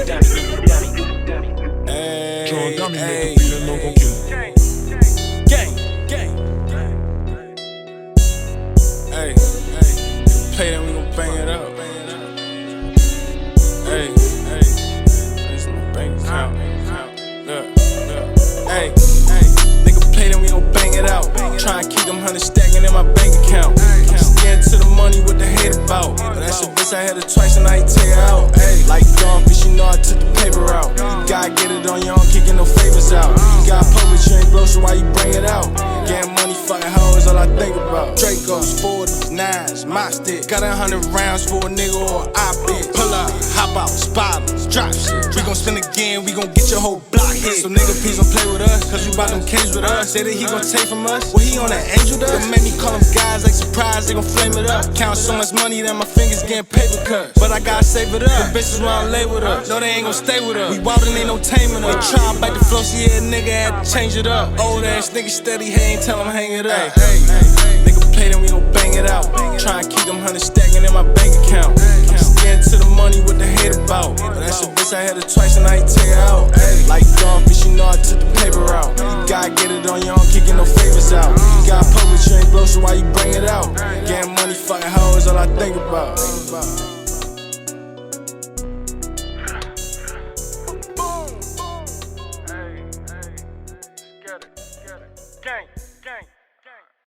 Play that, we gon' bang it up. Hey, this my bank account. Look. Hey, nigga, play that, we gon' bang it out. Try and keep them 100 stacking in my bank account. Scared to the money, what the hate about? But that's your bitch, I had her twice and I ain't take her out. Hey, like Dawn Fish, you know I took the paper out. You gotta get it on your own, kicking no favors out. You got public, you ain't blow, so why you bring it out? Getting money, fucking hoes, all I think about. Dracos, 40s, 9s, my stick. Got 100 rounds for a nigga or a bitch. Pull up, hop out, spotters, drop shit. We gon' spin again, we gon' get your whole block hit. So nigga, please don't play with us, cause you bout them kids with us. Say that he gon' take from us, well he on that angel dust. Don't make me call them guys like surprise, they gon' flame it up. Count so much money that my fingers getting paper cut. But I gotta save it up, the bitches wanna lay with us. No, they ain't gon' stay with us, we wildin', ain't no taming us. They try to bite the flow, so yeah, nigga had to change it up. Old ass nigga steady, he ain't tell him hang it up. Nigga play, then we gon' bang it out. Try and keep them 100 stacking in my bank account. Scared to the money, what the hate about? But that's your bitch, I had her twice and I ain't take her out. Like Dawn Fish, you know I took the paper out. You gotta get it on your own, kicking no favors out. You got public, you ain't blow, so why you bring it out? Getting money, fucking hoes, all I think about.